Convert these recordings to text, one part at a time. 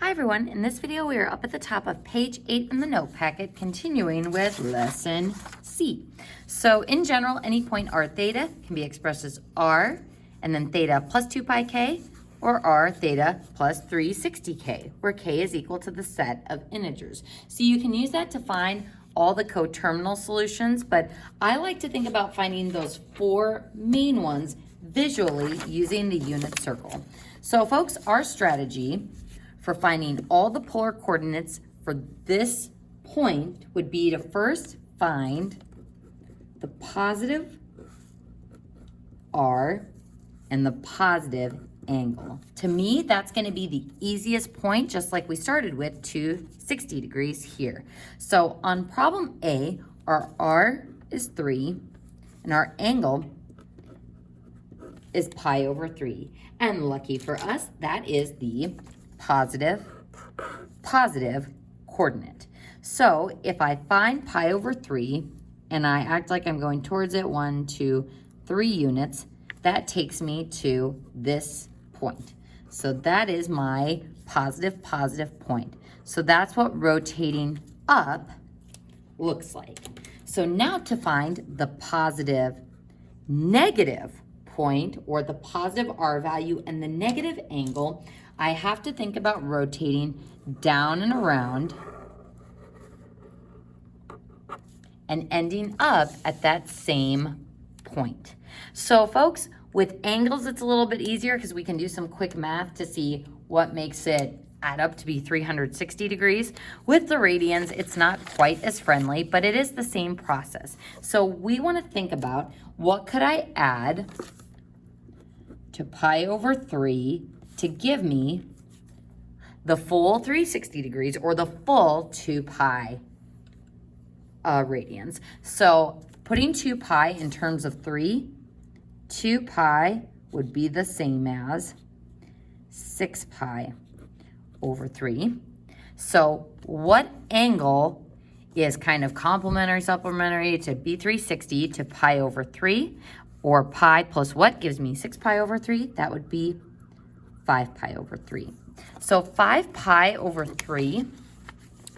Hi everyone, in this video we are up at the top of page 8 in the note packet, continuing with lesson C. So in general, any point r theta can be expressed as r and then theta plus 2 pi k or r theta plus 360k, where k is equal to the set of integers. So you can use that to find all the coterminal solutions, but I like to think about finding those four main ones visually using the unit circle. So folks, our strategy for finding all the polar coordinates for this point would be to first find the positive r and the positive angle. To me, that's going to be the easiest point, just like we started with, 260 degrees here. So on problem A, our r is 3 and our angle is pi over 3. And lucky for us, that is the positive coordinate. So if I find pi over 3 and I act like I'm going towards it 1, 2, 3 units, that takes me to this point. So that is my positive point. So that's what rotating up looks like. So now to find the positive negative point, or the positive r value and the negative angle, I have to think about rotating down and around and ending up at that same point. So folks, with angles, it's a little bit easier because we can do some quick math to see what makes it add up to be 360 degrees. With the radians, it's not quite as friendly, but it is the same process. So we want to think about, what could I add to pi over 3 to give me the full 360 degrees, or the full 2 pi radians. So putting 2 pi in terms of 3, 2 pi would be the same as 6 pi over 3. So what angle is kind of complementary, supplementary to B360 to pi over 3? Or pi plus what gives me 6 pi over 3? That would be 5 pi over 3. So 5 pi over 3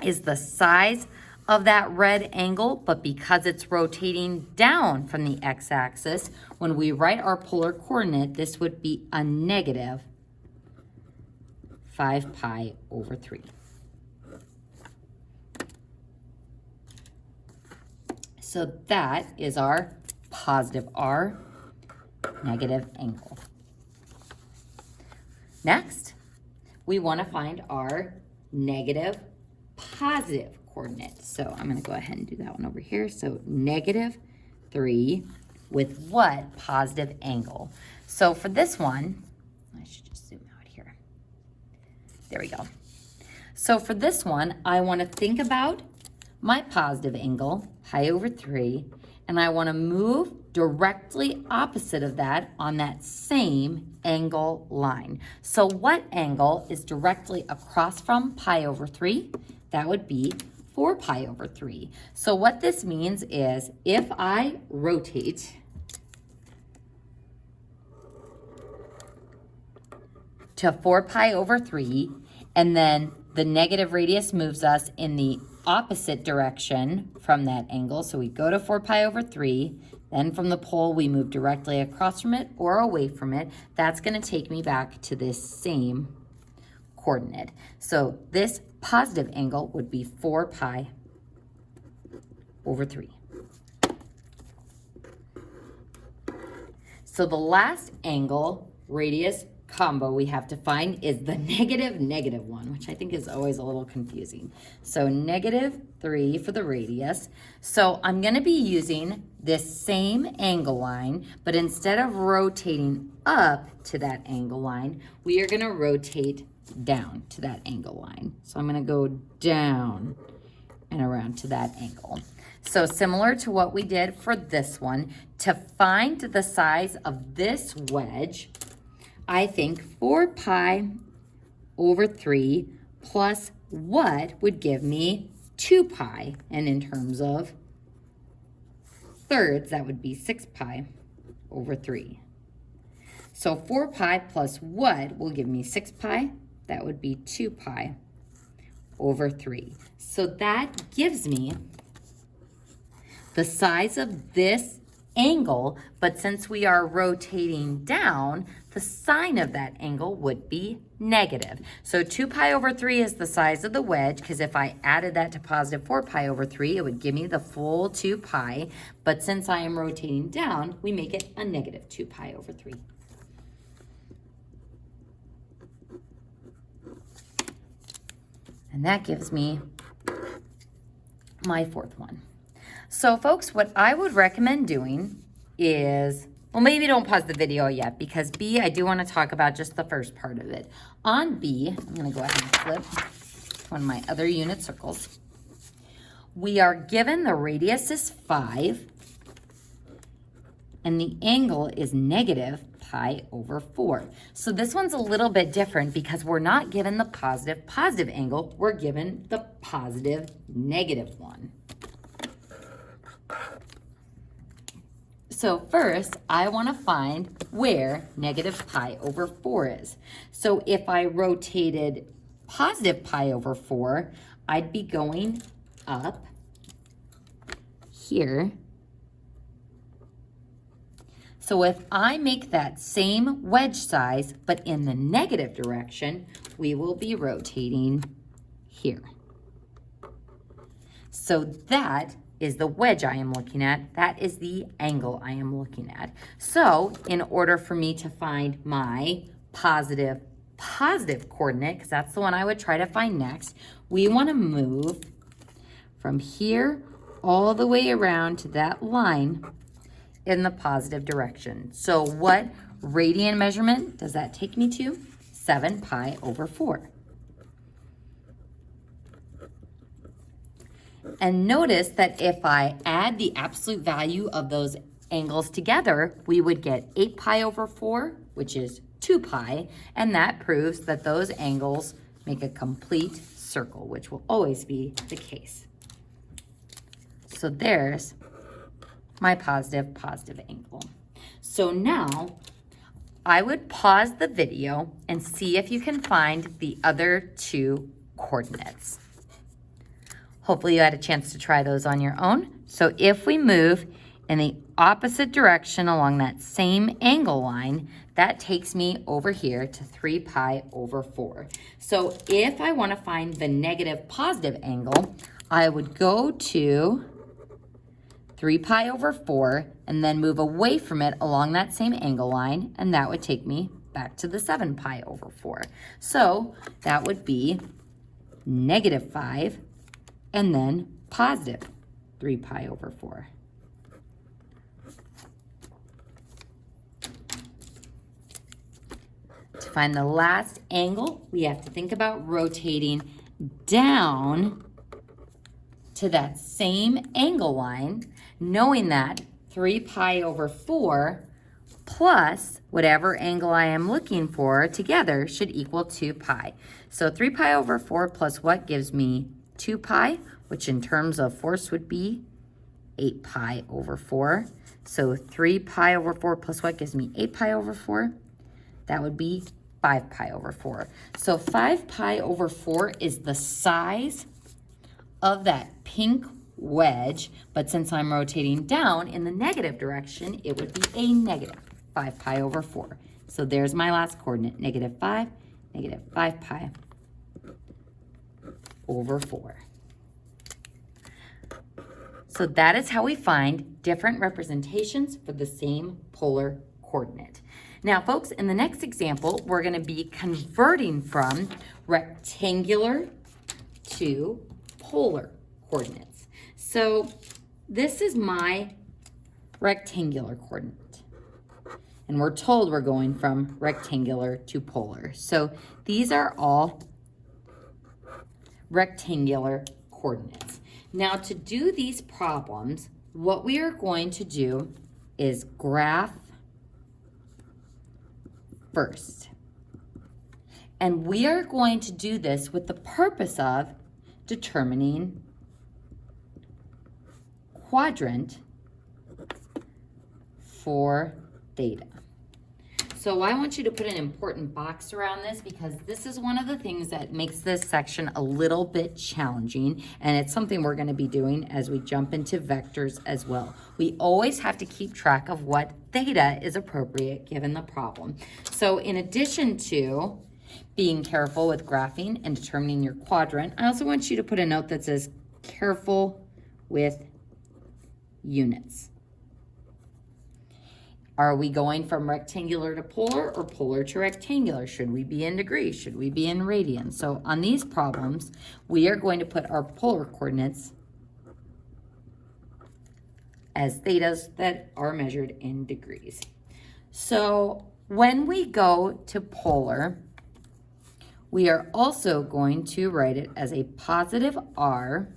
is the size of that red angle, but because it's rotating down from the x-axis, when we write our polar coordinate, this would be a negative 5 pi over 3. So that is our positive r, negative angle. Next, we want to find our negative positive coordinate. So I'm going to go ahead and do that one over here. So negative 3 with what positive angle? So for this one, I should just zoom out here. There we go. So for this one, I want to think about my positive angle, pi over 3, and I want to move directly opposite of that on that same angle line. So what angle is directly across from pi over 3? That would be 4 pi over 3. So what this means is, if I rotate to 4 pi over 3, and then the negative radius moves us in the opposite direction from that angle. So we go to 4 pi over 3, then from the pole we move directly across from it or away from it. That's going to take me back to this same coordinate. So this positive angle would be 4 pi over 3. So the last angle radius combo we have to find is the negative one, which I think is always a little confusing. So negative 3 for the radius. So I'm going to be using this same angle line, but instead of rotating up to that angle line, we are going to rotate down to that angle line. So I'm going to go down and around to that angle. So similar to what we did for this one, to find the size of this wedge, I think 4 pi over 3 plus what would give me 2 pi. And in terms of thirds, that would be 6 pi over 3. So 4 pi plus what will give me 6 pi? that would be 2 pi over 3. So that gives me the size of this angle, but since we are rotating down, the sign of that angle would be negative. So 2 pi over 3 is the size of the wedge, because if I added that to positive 4 pi over 3, it would give me the full 2 pi. But since I am rotating down, we make it a negative 2 pi over 3. And that gives me my fourth one. So folks, what I would recommend doing is, well, maybe don't pause the video yet, because B, I do want to talk about just the first part of it. On B, I'm going to go ahead and flip to one of my other unit circles. We are given the radius is 5, and the angle is negative pi over 4. So this one's a little bit different because we're not given the positive angle, we're given the positive negative one. So first, I want to find where negative pi over 4 is. So if I rotated positive pi over 4, I'd be going up here. So if I make that same wedge size, but in the negative direction, we will be rotating here. So that is the wedge I am looking at. That is the angle I am looking at. So in order for me to find my positive coordinate, because that's the one I would try to find next, we want to move from here all the way around to that line in the positive direction. So what radian measurement does that take me to? 7 pi over 4. And notice that if I add the absolute value of those angles together, we would get 8 pi over 4, which is 2 pi, and that proves that those angles make a complete circle, which will always be the case. So there's my positive angle. So now I would pause the video and see if you can find the other two coordinates. Hopefully you had a chance to try those on your own. So if we move in the opposite direction along that same angle line, that takes me over here to 3 pi over 4. So if I want to find the negative positive angle, I would go to 3 pi over 4 and then move away from it along that same angle line, and that would take me back to the 7 pi over 4. So that would be negative 5 and then positive 3 pi over 4. To find the last angle, we have to think about rotating down to that same angle line, knowing that 3 pi over 4 plus whatever angle I am looking for together should equal 2 pi. So 3 pi over 4 plus what gives me 2 pi, which in terms of force would be 8 pi over 4. So 3 pi over 4 plus what gives me 8 pi over 4? That would be 5 pi over 4. So 5 pi over 4 is the size of that pink wedge, but since I'm rotating down in the negative direction, it would be a negative 5 pi over 4. So there's my last coordinate, negative 5 pi over 4. So that is how we find different representations for the same polar coordinate. Now, folks, in the next example, we're going to be converting from rectangular to polar coordinates. So this is my rectangular coordinate. And we're told we're going from rectangular to polar. So these are all rectangular coordinates. Now, to do these problems, what we are going to do is graph first. And we are going to do this with the purpose of determining quadrant for theta. So I want you to put an important box around this because this is one of the things that makes this section a little bit challenging, and it's something we're going to be doing as we jump into vectors as well. We always have to keep track of what theta is appropriate given the problem. So in addition to being careful with graphing and determining your quadrant, I also want you to put a note that says careful with units. Are we going from rectangular to polar or polar to rectangular? Should we be in degrees? Should we be in radians? So on these problems, we are going to put our polar coordinates as thetas that are measured in degrees. So when we go to polar, we are also going to write it as a positive r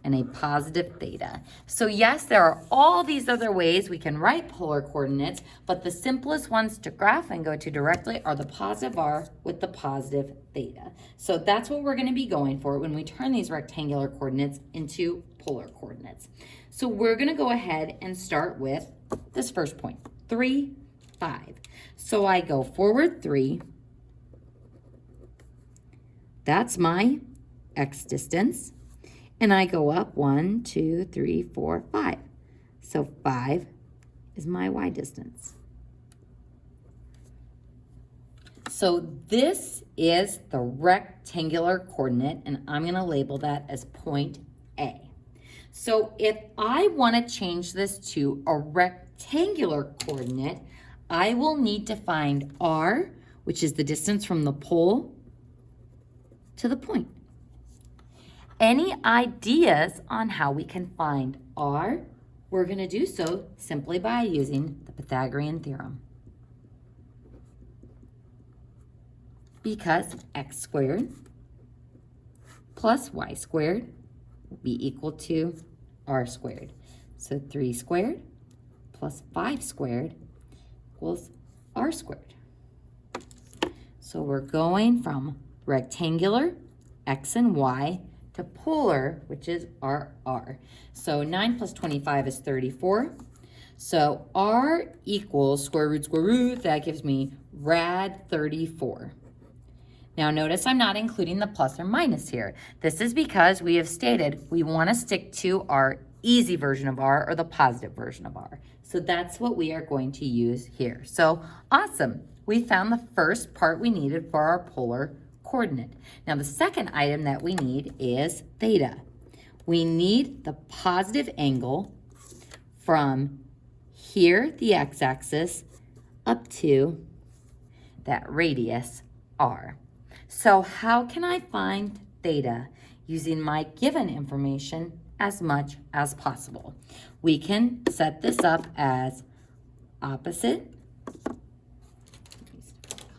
and a positive theta. So yes, there are all these other ways we can write polar coordinates, but the simplest ones to graph and go to directly are the positive r with the positive theta. So that's what we're going to be going for when we turn these rectangular coordinates into polar coordinates. So we're going to go ahead and start with this first point, 3, 5. So I go forward 3. That's my x distance. And I go up 1, 2, 3, 4, 5. So 5 is my y distance. So this is the rectangular coordinate, and I'm going to label that as point A. So if I want to change this to a rectangular coordinate, I will need to find r, which is the distance from the pole to the point. Any ideas on how we can find r? We're going to do so simply by using the Pythagorean theorem. Because x squared plus y squared will be equal to r squared. So 3 squared plus 5 squared equals r squared. So we're going from rectangular, x and y, to polar, which is r. So 9 plus 25 is 34. So r equals square root, that gives me rad 34. Now notice I'm not including the plus or minus here. This is because we have stated we want to stick to our easy version of r or the positive version of r. So that's what we are going to use here. So awesome. We found the first part we needed for our polar coordinate. Now the second item that we need is theta. We need the positive angle from here, the x-axis, up to that radius r. So how can I find theta using my given information as much as possible? We can set this up as opposite.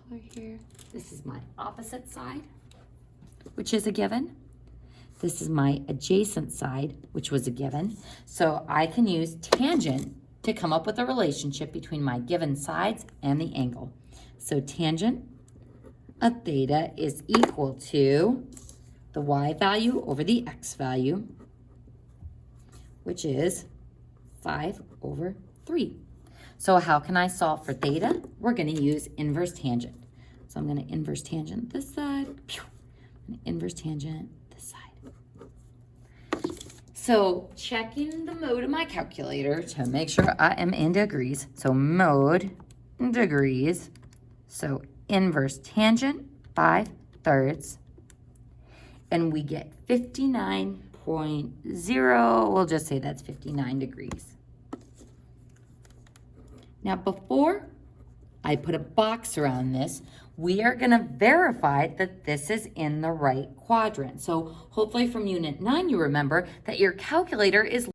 Color here. This is my opposite side, which is a given. This is my adjacent side, which was a given. So I can use tangent to come up with a relationship between my given sides and the angle. So tangent of theta is equal to the y value over the x value, which is 5/3. So how can I solve for theta? We're going to use inverse tangent. So I'm going to inverse tangent this side, inverse tangent this side. So checking the mode of my calculator to make sure I am in degrees. So mode degrees. So inverse tangent 5/3. And we get 59.0. We'll just say that's 59 degrees. Now before I put a box around this, we are going to verify that this is in the right quadrant. So hopefully from Unit 9 you remember that your calculator is